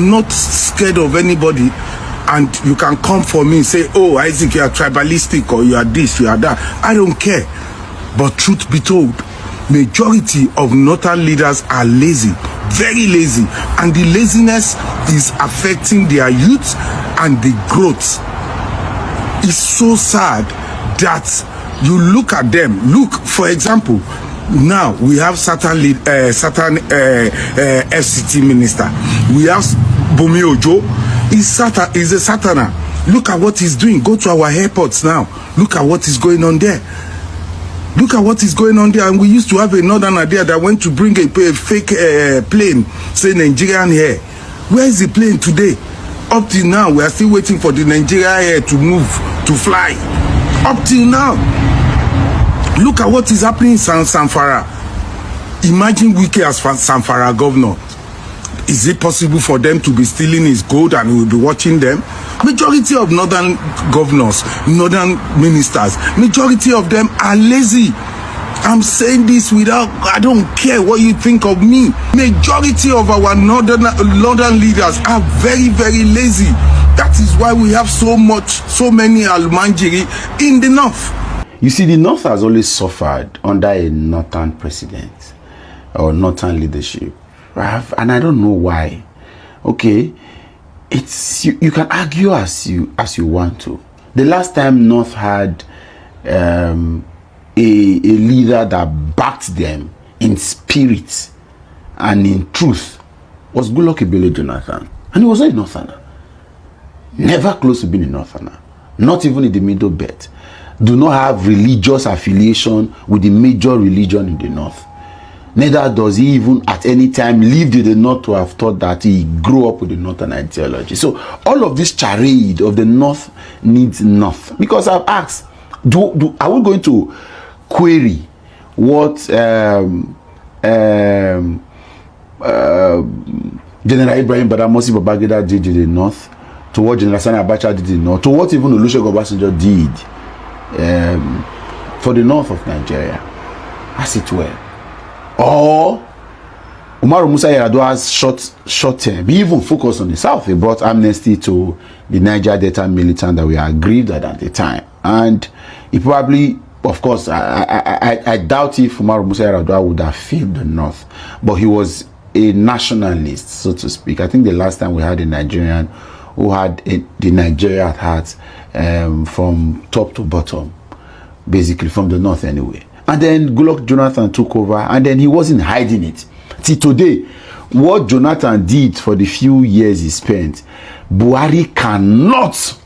I'm not scared of anybody, and you can come for me and say, oh, Isaac, you are tribalistic, or you are this, you are that. I don't care. But truth be told, majority of northern leaders are lazy, very lazy, and the laziness is affecting their youth and the growth. It's so sad that you look at them. Look, for example, now we have certain FCT minister. We have Bumi Ojo. He's a Sataner. Look at what he's doing. Go to our airports now. Look at what is going on there. Look at what is going on there. And we used to have a northern idea that went to bring a fake plane, say Nigerian Air. Where is the plane today? Up till now, we are still waiting for the Nigerian Air to move, to fly. Up till now. Look at what is happening in Samfara. Imagine Wike as Samfara governor. Is it possible for them to be stealing his gold and we will be watching them? Majority of northern governors, northern ministers, majority of them are lazy. I'm saying this without, I don't care what you think of me. Majority of our northern leaders are very, very lazy. That is why we have so many Almanjiri in the north. You see, the north has always suffered under a northern president or northern leadership. And I don't know why. Okay, it's you can argue as you want to. The last time North had a leader that backed them in spirit and in truth was Goodluck Ebele Jonathan, and he was not a Northerner. Never close to being a Northerner. Not even in the middle belt. Do not have religious affiliation with the major religion in the north. Neither does he even at any time live in the north to have thought that he grew up with the northern ideology. So all of this charade of the north needs north. Because I've asked, are we going to query what General Ibrahim Badamasi Babangida did in the north, to what General Sani Abacha did in the north, to what even Olusegun Obasanjo did for the north of Nigeria, as it were? Or Umaru Musa Yar'Adua's short term, he even focused on the south. He brought amnesty to the Niger Delta militant that we agreed at the time, and he probably, of course, I doubt if Umaru Musa Yar'Adua would have failed the north, but he was a nationalist, so to speak. I think the last time we had a Nigerian who had the Nigeria at heart, from top to bottom, basically from the north anyway. And then Goodluck Jonathan took over, and then he wasn't hiding it. Till today, what Jonathan did for the few years he spent, Buhari cannot,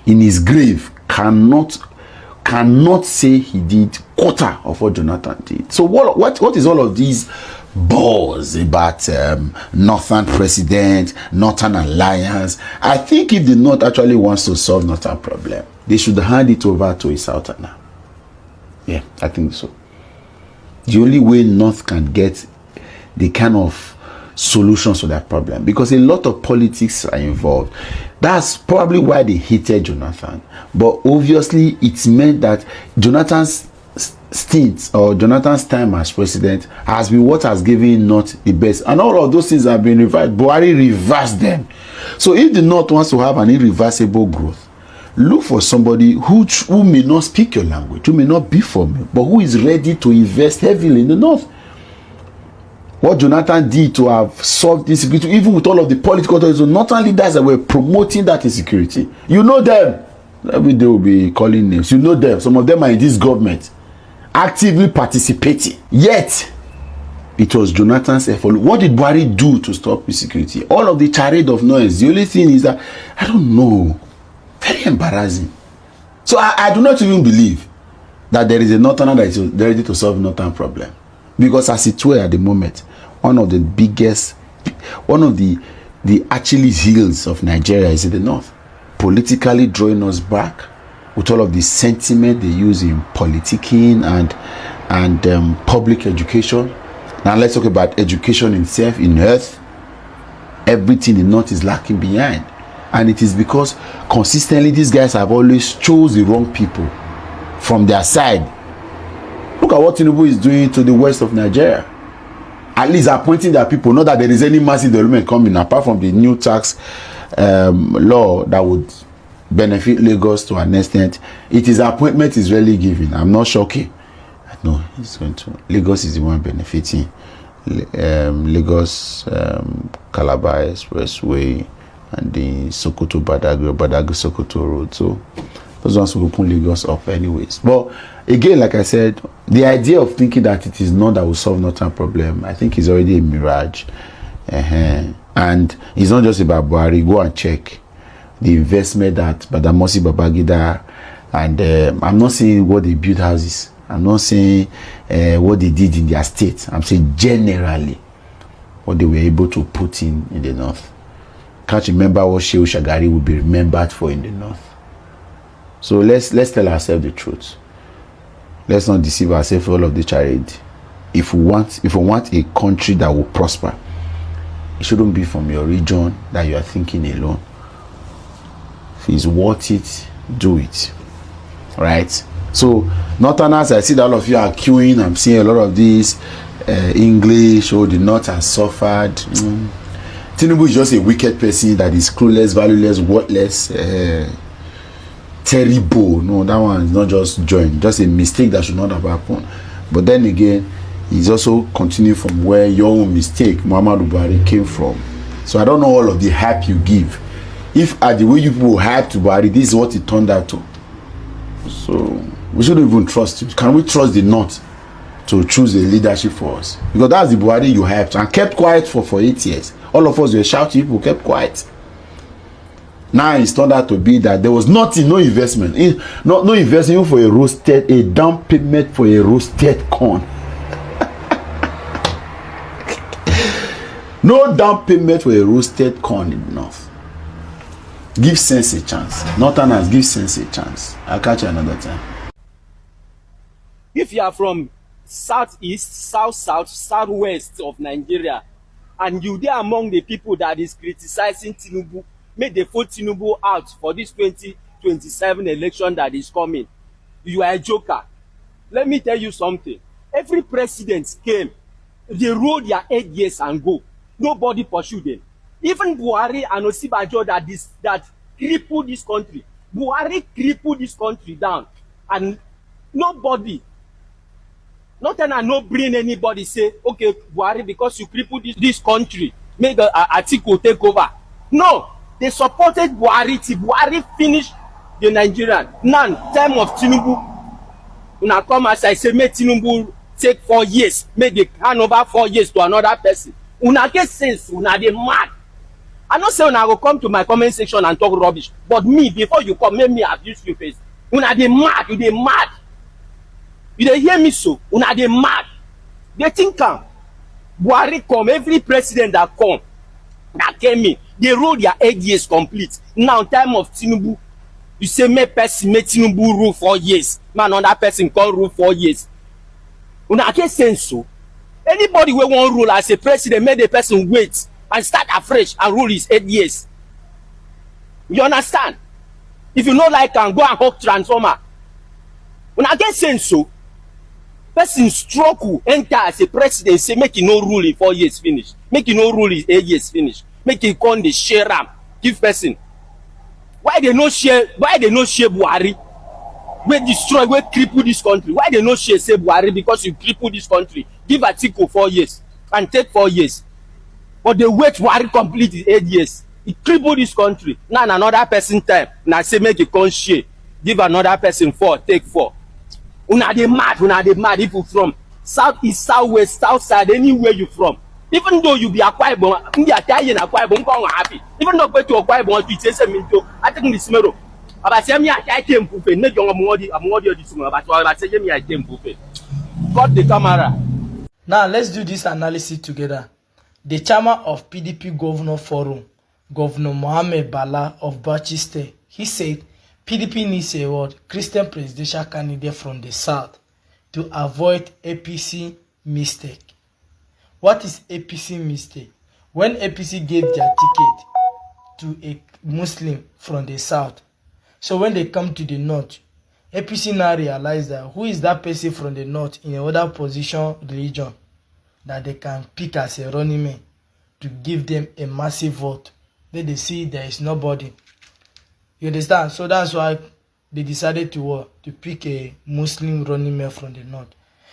in his grave, cannot say he did quarter of what Jonathan did. So what is all of these buzz about northern president, northern alliance? I think if the north actually wants to solve northern problem, they should hand it over to a southerner. Yeah, I think so. The only way North can get the kind of solutions to that problem, because a lot of politics are involved. That's probably why they hated Jonathan. But obviously, it meant that Jonathan's stint or Jonathan's time as president has been what has given North the best. And all of those things have been reversed. Buhari reversed them. So if the North wants to have an irreversible growth, look for somebody who may not speak your language, who may not be from you, but who is ready to invest heavily in the north. What Jonathan did to have solved insecurity, even with all of the political authorities, northern leaders that were promoting that insecurity. You know them. Every day will be calling names. You know them. Some of them are in this government, actively participating. Yet, it was Jonathan's effort. What did Buhari do to stop insecurity? All of the charade of noise. The only thing is that, I don't know. Very embarrassing. So I do not even believe that there is a northerner that is ready to solve northern problem, because as it were at the moment, one of the Achilles heels of Nigeria is in the north, politically drawing us back with all of the sentiment they use in politicking and public education. Now let's talk about education itself in earth. Everything in the north is lacking behind. And it is because consistently these guys have always chose the wrong people from their side. Look at what Tinubu is doing to the west of Nigeria. at least appointing their people. Not that there is any massive development coming apart from the new tax law that would benefit Lagos to an extent. It is appointment is really given. I'm not sure. Okay, no, it's going to Lagos is the one benefiting. Lagos Calabar Expressway and the Sokoto Badagry Sokoto Road. So those ones will open Lagos up anyways. But again, like I said, the idea of thinking that it is not that will solve Northern problem, I think is already a mirage. And it's not just about Buhari. Go and check the investment that Badamosi Babangida, and I'm not saying what they build houses. I'm not saying what they did in their state. I'm saying generally what they were able to put in the north. Can't remember what Shehu Shagari will be remembered for in the north. So let's tell ourselves the truth. Let's not deceive ourselves for all of the charade. If we want a country that will prosper, it shouldn't be from your region that you are thinking alone. If it's worth it, do it. Right? So, Northerners, I see that all of you are queuing. I'm seeing a lot of this English, the North has suffered. Tinubu is just a wicked person that is clueless, valueless, worthless, terrible. No, that one is not just joined, just a mistake that should not have happened. But then again, he's also continuing from where your own mistake, Muhammadu Buhari, came from. So I don't know all of the hype you give. If at the way you people hype to Buhari, this is what it turned out to. So we shouldn't even trust you. Can we trust the North to choose a leadership for us? Because that's the Buhari you hyped and kept quiet for 8 years. All of us were shouting, people kept quiet. Now it's turned out to be that there was nothing, no investment. No investment for a down payment for a roasted corn. No down payment for a roasted corn in the North. Give sense a chance. Northerners, give sense a chance. I'll catch you another time. If you are from southeast, southwest of Nigeria, and you there among the people that is criticizing Tinubu, make the vote Tinubu out for this 2027 election that is coming, you are a joker. Let me tell you something. Every president came, they ruled their 8 years and go. Nobody pursued them. Even Buhari and Osibajo that crippled this country. Buhari crippled this country down. And nobody, nothing and no bring anybody say, okay, Buhari, because you crippled this country, make Atiku take over. No, they supported Buhari till Buhari finished the Nigerian. Now, time of Tinubu, when I come as I say, make Tinubu take 4 years, make the hand over 4 years to another person. Una get sense, una dey mad. I no say una go come to my comment section and talk rubbish, but me, before you come, make me abuse you face. Una dey mad, you dey mad. You dey hear me so? Una dey mad. They think Buhari come, every president that come, that came in, they rule their 8 years complete. Now, time of Tinubu, you say make Tinubu rule 4 years. Man, another person can't rule 4 years. Una get sense so? Anybody wey wan rule as a president, make the person wait and start afresh and rule his 8 years. You understand? If you no like am, go and hawk transformer. Una get sense so? Person struggle enter as a president, say make he no rule in 4 years finish, make he no rule in 8 years finish, make he come dey share am give person. Why they no share Buhari wey destroy, wey cripple this country? Why they no share say Buhari because you cripple this country, give Atiku 4 years and take 4 years, but they wait Buhari complete his 8 years, he cripple this country. Now another person time, now say make he come share, give another person 4, take 4. Una dey mad, if you from south east, southwest, south side, anywhere you from. Even though you be Akwa Ibom, you are tired Akwa Ibom, come happy. Even though go to Akwa Ibom, you say me to, I think this tomorrow. About say me I came to pay, not young amodi this tomorrow, but I say me I came to pay. Cut the camera. Now let's do this analysis together. The chairman of PDP Governor Forum, Governor Mohammed Bala of Bauchi State, he said PDP needs a Christian presidential candidate from the south to avoid APC mistake. What is APC mistake? When APC gave their ticket to a Muslim from the south, so when they come to the north, APC now realize that who is that person from the north in another position religion? that they can pick as a running mate to give them a massive vote. Then they see there is nobody. You understand? So that's why they decided to pick a Muslim running mate from the north.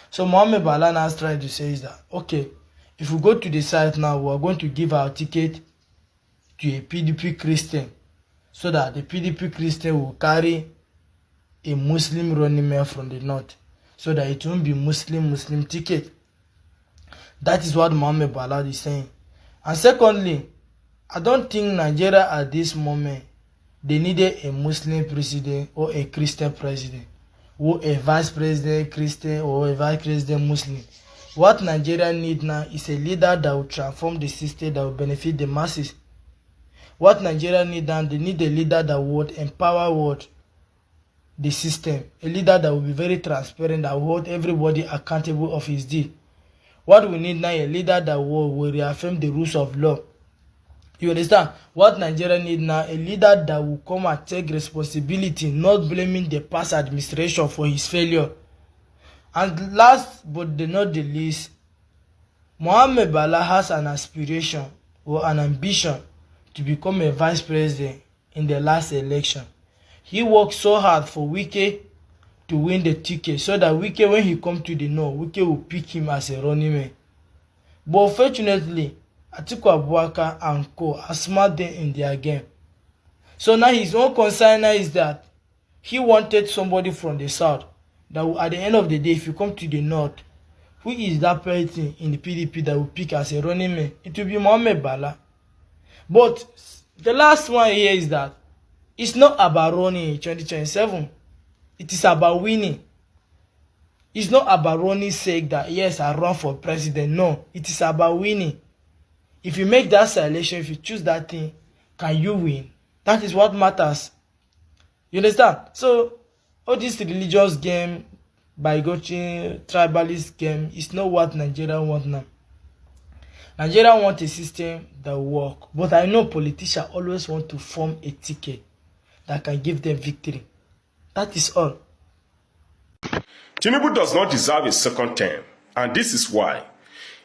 So Mohammed Bala has tried to say is that, okay, if we go to the site now, we are going to give our ticket to a PDP Christian so that the PDP Christian will carry a Muslim running mate from the north so that it won't be Muslim ticket. That is what Mohammed Bala is saying. And secondly, I don't think Nigeria at this moment, they needed a Muslim president or a Christian president, or a vice president Christian or a vice president Muslim. What Nigeria need now is a leader that will transform the system, that will benefit the masses. What Nigeria need now, they need a leader that would empower the system, a leader that will be very transparent, that will hold everybody accountable of his deed. What we need now, a leader that will reaffirm the rules of law. You understand? What Nigeria need now, a leader that will come and take responsibility, not blaming the past administration for his failure. And last but not the least, Mohammed Bala has an aspiration or an ambition to become a vice president in the last election. He worked so hard for Wike to win the ticket so that Wike, when he comes to the north, Wike will pick him as a running mate. But unfortunately, Atiku Abubakar and co are smart them in their game. So now his own concern now is that he wanted somebody from the south that will, at the end of the day, if you come to the north, who is that person in the PDP that will pick as a running mate? It will be Mohammed Bala. But the last one here is that it's not about running in 2027. It is about winning. It's not about running's sake that, yes, I run for president. No, it is about winning. If you make that selection, if you choose that thing, can you win? That is what matters. You understand? So, all this religious game, bigotry, tribalist game, is not what Nigeria want now. Nigeria want a system that will work. But I know politicians always want to form a ticket that can give them victory. That is all. Tinubu does not deserve a second term, and this is why.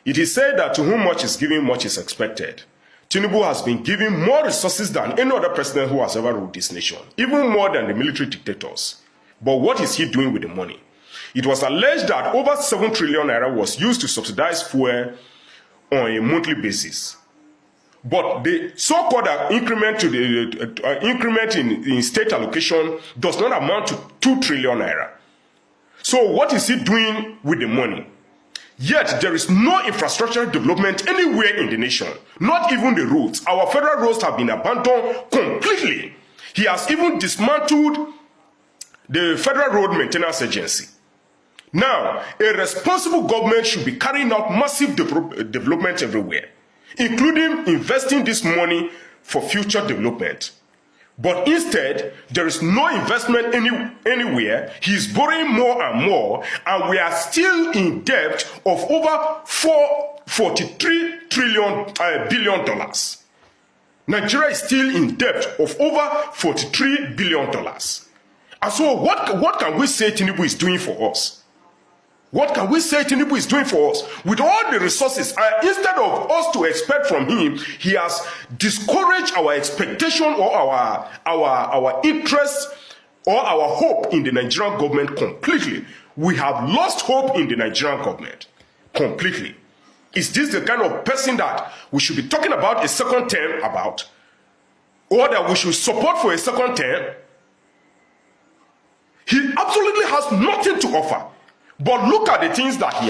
It is said that to whom much is given, much is expected. Tinubu has been given more resources than any other president who has ever ruled this nation, even more than the military dictators. But what is he doing with the money? It was alleged that over 7 trillion naira was used to subsidize fuel on a monthly basis. But the so-called increment to the increment in state allocation does not amount to 2 trillion naira. So what is he doing with the money? Yet there is no infrastructure development anywhere in the nation, not even the roads. Our federal roads have been abandoned completely. He has even dismantled the Federal Road Maintenance Agency. Now, a responsible government should be carrying out massive development everywhere, including investing this money for future development. But instead, there is no investment anywhere. He is borrowing more and more, and we are still in debt of over $43 billion. Nigeria is still in debt of over $43 billion. And so what can we say Tinubu is doing for us? What can we say Tinubu is doing for us? With all the resources, instead of us to expect from him, he has discouraged our expectation or our interest or our hope in the Nigerian government completely. We have lost hope in the Nigerian government completely. Is this the kind of person that we should be talking about a second term about? Or that we should support for a second term? He absolutely has nothing to offer. But look at the things that he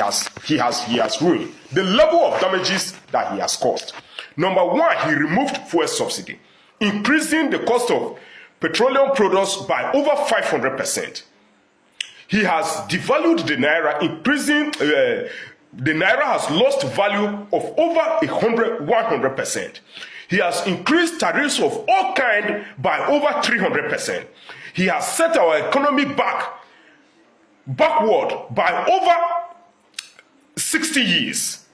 has ruined. The level of damages that he has caused. Number one, he removed fuel subsidy, increasing the cost of petroleum products by over 500%. He has devalued the naira, increasing the naira has lost value of over 100%. He has increased tariffs of all kinds by over 300%. He has set our economy backward by over 60 years.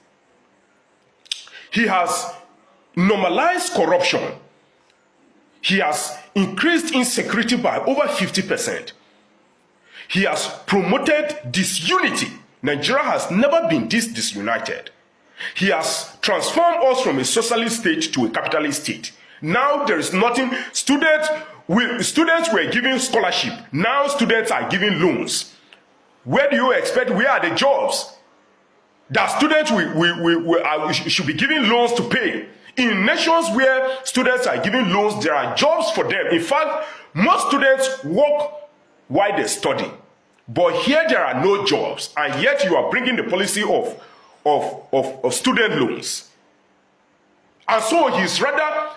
He has normalized corruption. He has increased insecurity by over 50%. He has promoted disunity. Nigeria has never been this disunited. He has transformed us from a socialist state to a capitalist state. Now there is nothing. Students were giving scholarship. Now students are giving loans. Where do you expect? Where are the jobs that students should be giving loans to pay? In nations where students are giving loans, there are jobs for them. In fact, most students work while they study. But here there are no jobs, and yet you are bringing the policy of student loans. And so he's rather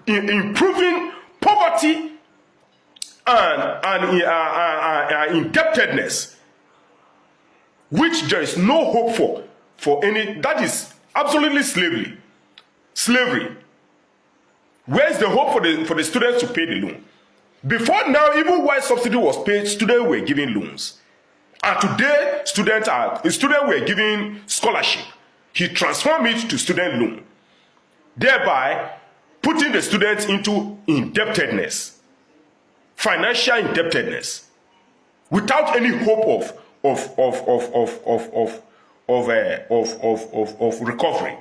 improving poverty and indebtedness, which there is no hope for any. That is absolutely slavery. Where is the hope for the students to pay the loan? Before now, even while subsidy was paid, students were giving loans. And today, students were giving scholarship. He transformed it to student loan, thereby putting the students into indebtedness, financial indebtedness, without any hope of recovery.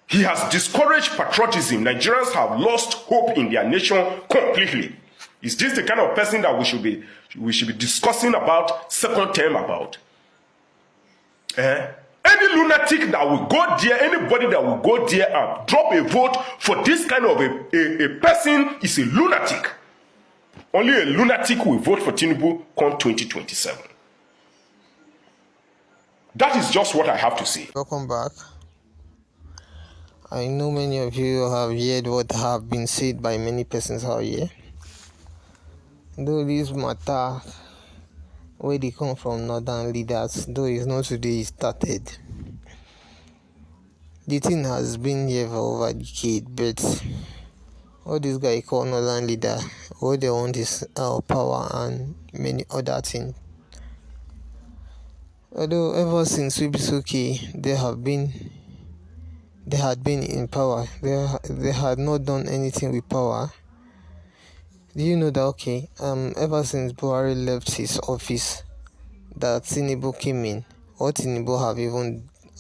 He has discouraged patriotism. Nigerians have lost hope in their nation completely. Is this the kind of person that we should be discussing about second term about? Any lunatic that will go there, anybody that will go there and drop a vote for this kind of a person is a lunatic. Only a lunatic will vote for Tinubu come 2027. That is just what I have to say. Welcome back. I know many of you have heard what have been said by many persons out here. Though this matter, where they come from, northern leaders, though it's not today it started. The thing has been here for over a decade, but all this guy called northern leader, what they want is power and many other things. Although ever since Wibisuki, they had been in power. They had not done anything with power. Do you know that ever since Buhari left his office, that Tinubu came in, what Tinubu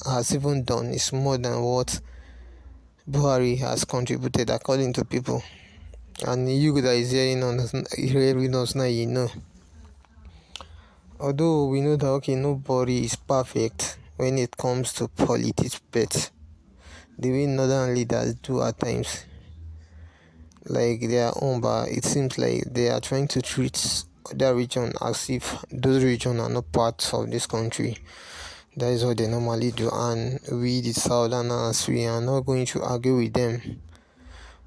has even done is more than what Buhari has contributed, according to people. And you that is hearing us now, you know. Although we know that nobody is perfect when it comes to politics, but the way northern leaders do at times, like their own, but it seems like they are trying to treat other region as if those regions are not part of this country. That is what they normally do, and we the southerners, we are not going to argue with them.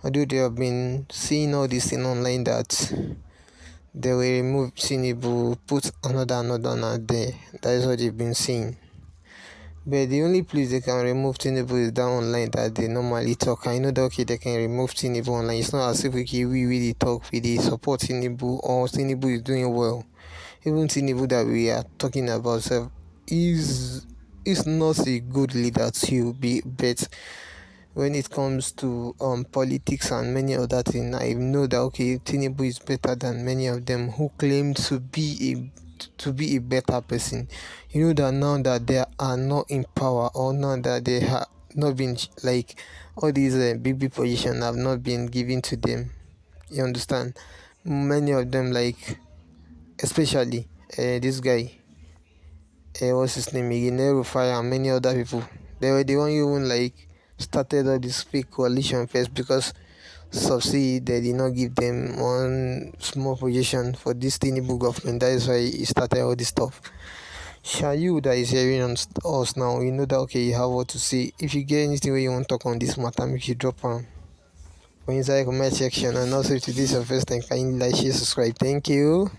Although they have been seeing all this thing online that they will remove Tinubu, put another there. That is what they've been seeing. But the only place they can remove Tinubu is down online that they normally talk. I know that they can remove Tinubu online. It's not as if we really talk, we support Tinubu or Tinubu is doing well. Even Tinubu that we are talking about is not a good leader to be, but when it comes to politics and many other things, I know that Tinubu is better than many of them who claim to be a better person. You know that now that they are not in power, or now that they have not been, like, all these big positions have not been given to them. You understand? Many of them, like, especially this guy, what's his name, Rufai, and many other people, they were the one who even started all this fake coalition first, because subsidy they did not give them one small position for this Tinubu government. That is why he started all this stuff. You that is hearing us now, you know that you have what to say. If you get anything where you want to talk on this matter, make sure drop on inside the comment section. And also, if this is your first time, kindly like, share, subscribe. Thank you.